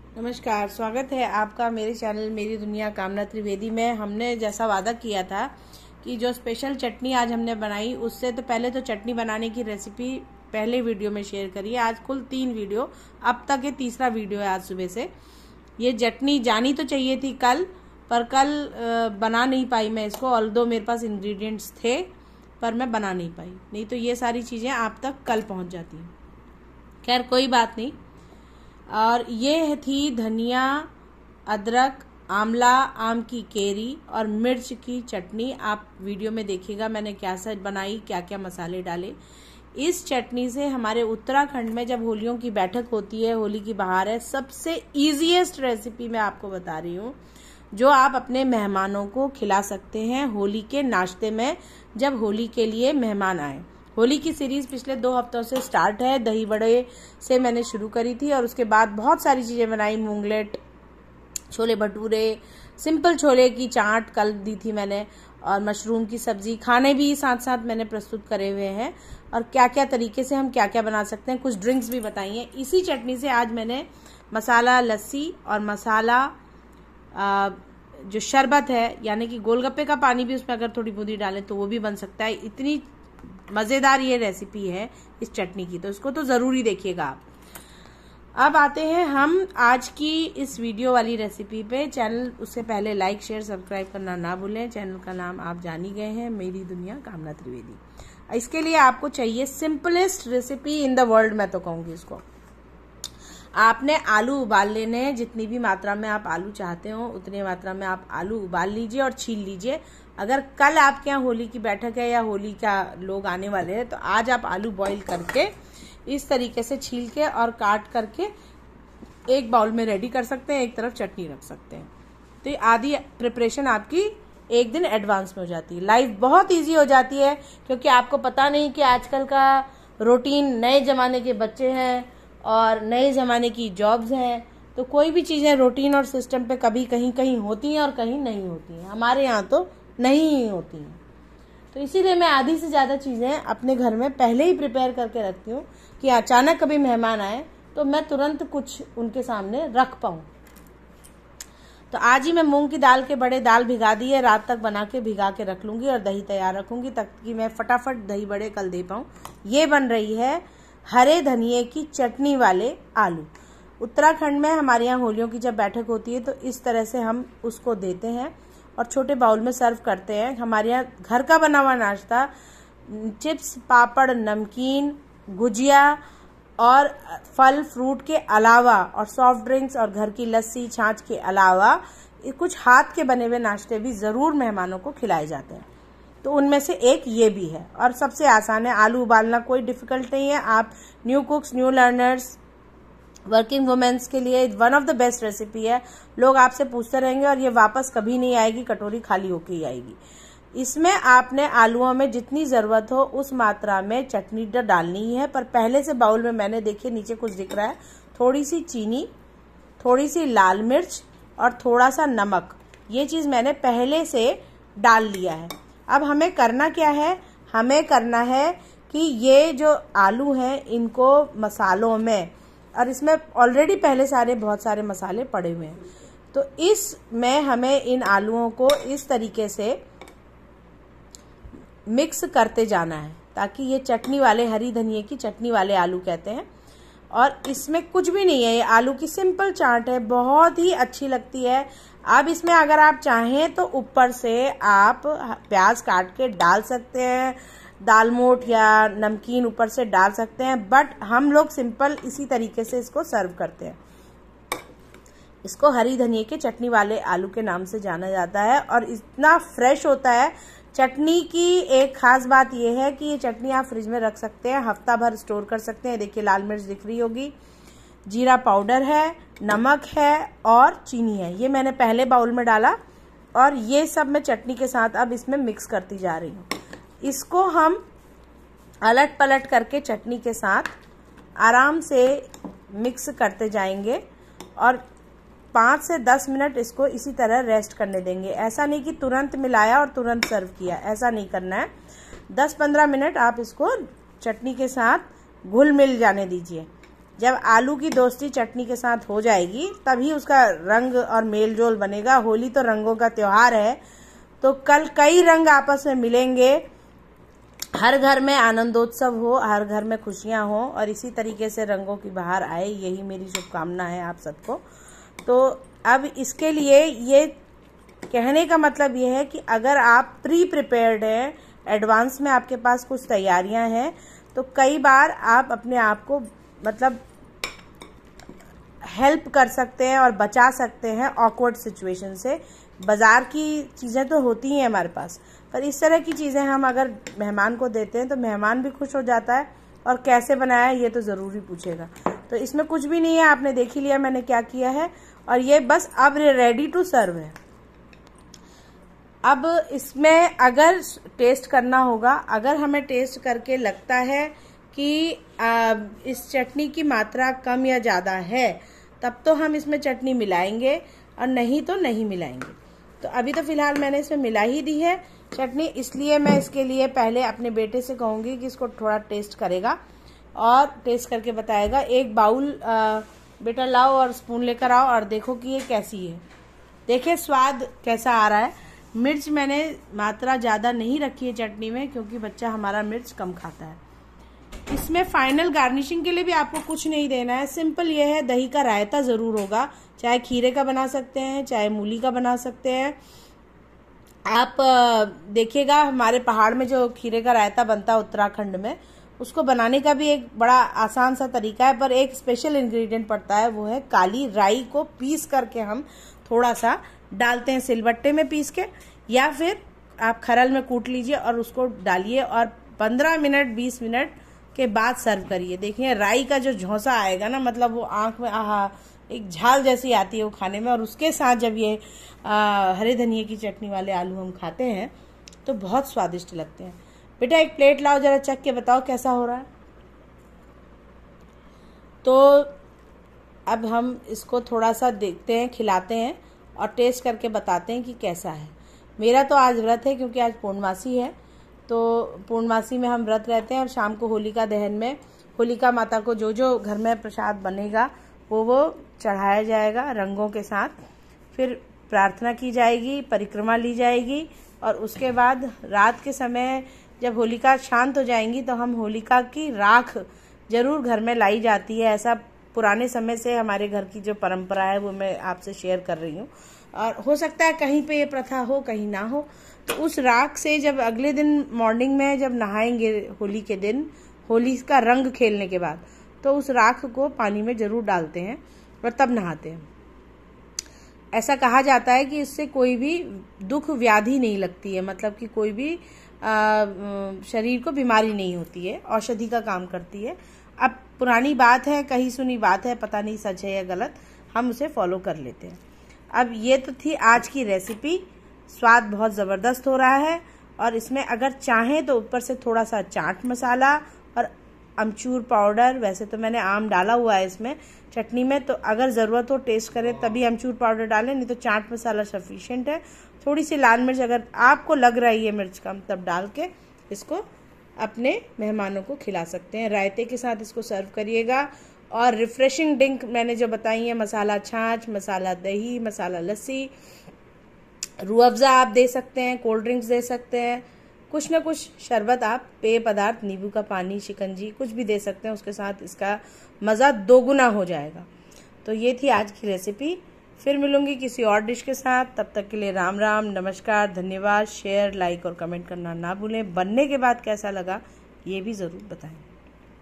नमस्कार, स्वागत है आपका मेरे चैनल मेरी दुनिया कामना त्रिवेदी में। हमने जैसा वादा किया था कि जो स्पेशल चटनी आज हमने बनाई, उससे तो पहले तो चटनी बनाने की रेसिपी पहले वीडियो में शेयर करी है। आज कुल 3 वीडियो, अब तक ये तीसरा वीडियो है आज सुबह से। ये चटनी जानी तो चाहिए थी कल, पर कल बना नहीं पाई मैं इसको, ऑल्दो मेरे पास इंग्रेडिएंट्स थे पर मैं बना नहीं पाई, नहीं तो ये सारी चीज़ें आप तक कल पहुंच जाती। खैर कोई बात नहीं। और ये थी धनिया, अदरक, आंवला, आम की केरी और मिर्च की चटनी। आप वीडियो में देखिएगा मैंने क्या सब बनाई, क्या क्या मसाले डाले। इस चटनी से हमारे उत्तराखंड में जब होलियों की बैठक होती है, होली की बहार है, सबसे इजीएस्ट रेसिपी मैं आपको बता रही हूँ जो आप अपने मेहमानों को खिला सकते हैं होली के नाश्ते में, जब होली के लिए मेहमान आए। होली की सीरीज पिछले 2 हफ्तों से स्टार्ट है। दही बड़े से मैंने शुरू करी थी और उसके बाद बहुत सारी चीज़ें बनाई, मूंगलेट, छोले भटूरे, सिंपल छोले की चाट कल दी थी मैंने, और मशरूम की सब्जी, खाने भी साथ साथ मैंने प्रस्तुत करे हुए हैं। और क्या क्या तरीके से हम क्या क्या बना सकते हैं, कुछ ड्रिंक्स भी बताई हैं। इसी चटनी से आज मैंने मसाला लस्सी और मसाला जो शरबत है, यानी कि गोलगप्पे का पानी भी उसमें अगर थोड़ी बूंदी डालें तो वो भी बन सकता है। इतनी मज़ेदार ये रेसिपी है इस चटनी की, तो इसको तो ज़रूरी देखिएगा आप। अब आते हैं हम आज की इस वीडियो वाली रेसिपी पे। चैनल उससे पहले लाइक शेयर सब्सक्राइब करना ना भूलें। चैनल का नाम आप जान ही गए हैं, मेरी दुनिया कामना त्रिवेदी। इसके लिए आपको चाहिए simplest recipe in the world, मैं तो कहूँगी इसको। आपने आलू उबाल लेने हैं, जितनी भी मात्रा में आप आलू चाहते हो उतनी मात्रा में आप आलू उबाल लीजिए और छील लीजिए। अगर कल आपके यहाँ होली की बैठक है या होली का लोग आने वाले हैं, तो आज आप आलू बॉईल करके इस तरीके से छील के और काट करके एक बाउल में रेडी कर सकते हैं, एक तरफ चटनी रख सकते हैं। तो ये आधी प्रिपरेशन आपकी एक दिन एडवांस में हो जाती है। लाइफ बहुत ईजी हो जाती है, क्योंकि आपको पता नहीं कि आजकल का रूटीन, नए ज़माने के बच्चे हैं और नए ज़माने की जॉब्स हैं, तो कोई भी चीज़ें रूटीन और सिस्टम पे कभी कहीं कहीं होती हैं और कहीं नहीं होती हैं। हमारे यहाँ तो नहीं होती हैं, तो इसीलिए मैं आधी से ज़्यादा चीज़ें अपने घर में पहले ही प्रिपेयर करके रखती हूँ कि अचानक कभी मेहमान आए तो मैं तुरंत कुछ उनके सामने रख पाऊँ। तो आज ही मैं मूंग की दाल के बड़े दाल भिगा दी है, रात तक बना के भिगा के रख लूँगी और दही तैयार रखूँगी ताकि मैं फटाफट दही बड़े कल दे पाऊँ। ये बन रही है हरे धनिए की चटनी वाले आलू। उत्तराखंड में हमारे यहाँ होलियों की जब बैठक होती है तो इस तरह से हम उसको देते हैं और छोटे बाउल में सर्व करते हैं। हमारे यहाँ घर का बना हुआ नाश्ता, चिप्स, पापड़, नमकीन, गुजिया और फल फ्रूट के अलावा और सॉफ्ट ड्रिंक्स और घर की लस्सी छाछ के अलावा कुछ हाथ के बने हुए नाश्ते भी ज़रूर मेहमानों को खिलाए जाते हैं। तो उनमें से एक ये भी है और सबसे आसान है। आलू उबालना कोई डिफ़िकल्ट नहीं है। आप new cooks, new learners, working womens के लिए one of the best recipe है। लोग आपसे पूछते रहेंगे और ये वापस कभी नहीं आएगी, कटोरी खाली होके ही आएगी। इसमें आपने आलूओं में जितनी ज़रूरत हो उस मात्रा में चटनी डालनी ही है। पर पहले से बाउल में मैंने, देखिए नीचे कुछ दिख रहा है, थोड़ी सी चीनी, थोड़ी सी लाल मिर्च और थोड़ा सा नमक, ये चीज़ मैंने पहले से डाल लिया है। अब हमें करना क्या है, हमें करना है कि ये जो आलू हैं इनको मसालों में, और इसमें ऑलरेडी पहले बहुत सारे मसाले पड़े हुए हैं, तो इसमें हमें इन आलूओं को इस तरीके से मिक्स करते जाना है ताकि ये चटनी वाले, हरी धनिए की चटनी वाले आलू कहते हैं। और इसमें कुछ भी नहीं है, ये आलू की सिंपल चाट है, बहुत ही अच्छी लगती है। अब इसमें अगर आप चाहें तो ऊपर से आप प्याज काट के डाल सकते हैं, दालमोट या नमकीन ऊपर से डाल सकते हैं, बट हम लोग सिंपल इसी तरीके से इसको सर्व करते हैं। इसको हरी धनिए के चटनी वाले आलू के नाम से जाना जाता है और इतना फ्रेश होता है। चटनी की एक खास बात यह है कि ये चटनी आप फ्रिज में रख सकते हैं, हफ्ता भर स्टोर कर सकते हैं। देखिए लाल मिर्च दिख रही होगी, जीरा पाउडर है, नमक है और चीनी है। ये मैंने पहले बाउल में डाला और ये सब मैं चटनी के साथ अब इसमें मिक्स करती जा रही हूँ। इसको हम अलट पलट करके चटनी के साथ आराम से मिक्स करते जाएंगे और 5 से 10 मिनट इसको इसी तरह रेस्ट करने देंगे। ऐसा नहीं कि तुरंत मिलाया और तुरंत सर्व किया, ऐसा नहीं करना है। 10-15 मिनट आप इसको चटनी के साथ घुल मिल जाने दीजिए। जब आलू की दोस्ती चटनी के साथ हो जाएगी तभी उसका रंग और मेल जोल बनेगा। होली तो रंगों का त्योहार है, तो कल कई रंग आपस में मिलेंगे, हर घर में आनंदोत्सव हो, हर घर में खुशियां हो और इसी तरीके से रंगों की बहार आए, यही मेरी शुभकामना है आप सबको। तो अब इसके लिए ये कहने का मतलब ये है कि अगर आप प्री प्रिपेयर्ड हैं, एडवांस में आपके पास कुछ तैयारियां हैं, तो कई बार आप अपने आप को मतलब हेल्प कर सकते हैं और बचा सकते हैं ऑकवर्ड सिचुएशन से। बाजार की चीज़ें तो होती हैं हमारे पास, पर इस तरह की चीज़ें हम अगर मेहमान को देते हैं तो मेहमान भी खुश हो जाता है और कैसे बनाया है ये तो ज़रूरी पूछेगा। तो इसमें कुछ भी नहीं है, आपने देख ही लिया मैंने क्या किया है, और ये बस अब रेडी टू सर्व है। अब इसमें अगर टेस्ट करना होगा, अगर हमें टेस्ट करके लगता है कि इस चटनी की मात्रा कम या ज़्यादा है, तब तो हम इसमें चटनी मिलाएंगे और नहीं तो नहीं मिलाएंगे। तो अभी तो फिलहाल मैंने इसमें मिला ही दी है चटनी, इसलिए मैं इसके लिए पहले अपने बेटे से कहूँगी कि इसको थोड़ा टेस्ट करेगा और टेस्ट करके बताएगा। एक बाउल बेटा लाओ और स्पून लेकर आओ और देखो कि ये कैसी है। देखिए स्वाद कैसा आ रहा है। मिर्च मैंने मात्रा ज़्यादा नहीं रखी है चटनी में, क्योंकि बच्चा हमारा मिर्च कम खाता है। इसमें फाइनल गार्निशिंग के लिए भी आपको कुछ नहीं देना है, सिंपल ये है, दही का रायता ज़रूर होगा। चाहे खीरे का बना सकते हैं, चाहे मूली का बना सकते हैं। आप देखिएगा हमारे पहाड़ में जो खीरे का रायता बनता है उत्तराखंड में, उसको बनाने का भी एक बड़ा आसान सा तरीका है, पर एक स्पेशल इंग्रेडिएंट पड़ता है, वो है काली राई को पीस करके हम थोड़ा सा डालते हैं सिलबट्टे में पीस के, या फिर आप खरल में कूट लीजिए और उसको डालिए और 15 मिनट 20 मिनट के बाद सर्व करिए। देखिए राई का जो झोंसा आएगा ना, मतलब वो आंख में आहा एक झाल जैसी आती है वो खाने में, और उसके साथ जब ये हरे धनिए की चटनी वाले आलू हम खाते हैं तो बहुत स्वादिष्ट लगते हैं। बेटा एक प्लेट लाओ, जरा चख के बताओ कैसा हो रहा है। तो अब हम इसको थोड़ा सा देखते हैं, खिलाते हैं और टेस्ट करके बताते हैं कि कैसा है। मेरा तो आज व्रत है क्योंकि आज पूर्णमासी है, तो पूर्णमासी में हम व्रत रहते हैं और शाम को होलिका दहन में होलिका माता को जो जो घर में प्रसाद बनेगा वो चढ़ाया जाएगा रंगों के साथ। फिर प्रार्थना की जाएगी, परिक्रमा ली जाएगी और उसके बाद रात के समय जब होलिका शांत हो जाएंगी तो हम होलिका की राख जरूर घर में लाई जाती है। ऐसा पुराने समय से हमारे घर की जो परंपरा है वो मैं आपसे शेयर कर रही हूँ, और हो सकता है कहीं पे ये प्रथा हो कहीं ना हो। तो उस राख से जब अगले दिन मॉर्निंग में जब नहाएंगे होली के दिन, होली का रंग खेलने के बाद, तो उस राख को पानी में जरूर डालते हैं और तब नहाते हैं। ऐसा कहा जाता है कि इससे कोई भी दुख व्याधि नहीं लगती है, मतलब कि कोई भी शरीर को बीमारी नहीं होती है, औषधि का काम करती है। अब पुरानी बात है, कहीं सुनी बात है, पता नहीं सच है या गलत, हम उसे फॉलो कर लेते हैं। अब ये तो थी आज की रेसिपी। स्वाद बहुत ज़बरदस्त हो रहा है और इसमें अगर चाहें तो ऊपर से थोड़ा सा चाट मसाला और अमचूर पाउडर, वैसे तो मैंने आम डाला हुआ है इसमें चटनी में, तो अगर ज़रूरत हो टेस्ट करें तभी अमचूर पाउडर डालें, नहीं तो चाट मसाला सफिशिएंट है। थोड़ी सी लाल मिर्च अगर आपको लग रही है मिर्च कम, तब डाल के इसको अपने मेहमानों को खिला सकते हैं। रायते के साथ इसको सर्व करिएगा। और रिफ्रेशिंग ड्रिंक मैंने जो बताई है, मसाला छाछ, मसाला दही, मसाला लस्सी, रूह अफ़ज़ा आप दे सकते हैं, कोल्ड ड्रिंक्स दे सकते हैं, कुछ ना कुछ शरबत आप, पेय पदार्थ, नींबू का पानी, शिकंजी, कुछ भी दे सकते हैं, उसके साथ इसका मज़ा दोगुना हो जाएगा। तो ये थी आज की रेसिपी। फिर मिलूंगी किसी और डिश के साथ, तब तक के लिए राम राम, नमस्कार, धन्यवाद। शेयर, लाइक और कमेंट करना ना भूलें। बनने के बाद कैसा लगा ये भी ज़रूर बताएं।